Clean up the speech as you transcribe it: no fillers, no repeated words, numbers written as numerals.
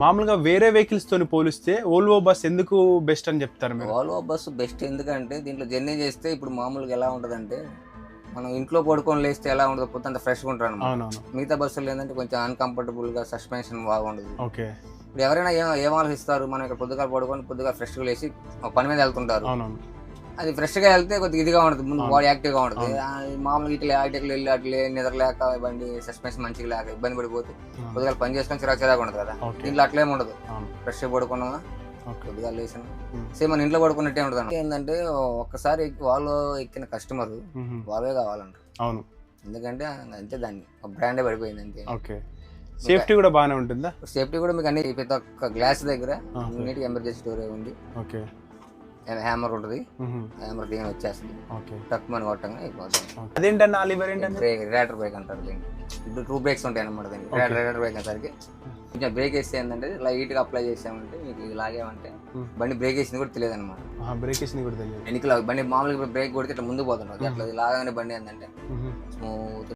మామూలుగా వేరే వెహికల్స్ తోని పోలిస్తే ఓల్వో బస్ ఎందుకు బెస్ట్ అని చెప్తారు మీరు? వాల్వో బస్సు బెస్ట్ ఎందుకంటే దీంట్లో జర్నీ చేస్తే ఇప్పుడు మామూలుగా ఎలా ఉంటుందంటే మనం ఇంట్లో పడుకొని లేస్తే ఎలా ఉండదు పొద్దుంత ఫ్రెష్గా ఉంటారు అనమాట. అవునవును. మిగతా బస్సులు ఏంటంటే కొంచెం అన్కంఫర్టబుల్గా సస్పెన్షన్ బాగుండదు. ఓకే. ఇప్పుడు ఎవరైనా ఏం ఆలోచిస్తారు, మనం ఇక్కడ పొద్దుగా పడుకొని పొద్దుగా ఫ్రెష్గా లేచి ఒక పని మీద వెళ్తుంటారు. అవునవును. అది ఫ్రెష్గా వెళ్తే కొద్దిగా ఇదిగా ఉంటుంది, ముందు బాడీ యాక్టివ్గా ఉంటుంది. మామూలుగా ఇట్లా యాక్టివ్గా వెళ్ళి అట్లే నిద్ర లేక బండి సస్పెన్షన్ మంచిగా లేక ఇబ్బంది పడిపోతే పొద్దుగా పని చేసుకొని చిరాకు ఉండదు కదా. దీంట్లో అట్లేమి ఉండదు. ఫ్రెష్గా పడుకున్నామా కొద్దిగా లేచిన సేమ్ మన ఇంట్లో పడుకున్నట్టే ఉంటుంది. ఏంటంటే ఒక్కసారి వాళ్ళు ఎక్కిన కస్టమర్ వాళ్ళే కావాలంటారు. అవును. ఎందుకంటే అంతే దాన్ని బ్రాండే పడిపోయింది అంతే. ఓకే. సేఫ్టీ కూడా బాగానే ఉంటుందా? సేఫ్టీ కూడా మీకు అన్ని ప్రతి ఒక్క గ్లాస్ దగ్గర నీట్గా ఎమర్జెన్సీ డోర్ ఉంది. ఓకే. హ్యామర్ ఉంటుంది, హ్యామర్ దీని వచ్చేస్తుంది. టక్ మని కొట్టంగా అయిపోతుంది. అదేంటన్నా లివర్ ఏంటంటే రేటర్ బ్రేక్ అంటారు దీన్ని. ఇప్పుడు 2 బ్రేక్స్ ఉంటాయి అన్నమాట దీనికి. రేటర్ బ్రేక్ అనేసరికి కొంచెం బ్రేక్ వేస్తే ఏంటంటే లైట్ గా అప్లై చేసామంటే మీకు ఇది లాగేమంటే బండి బ్రేక్ వేసింది కూడా తెలియదు అనమాట. బ్రేక్ వేసింది కూడా తెలియదు. ఎన్నికలు బండి మామూలుగా బ్రేక్ కొడితే ఇట్లా ముందు పోతుంటుంది, అట్లా లాగానే బండి ఏంటంటే స్మూత్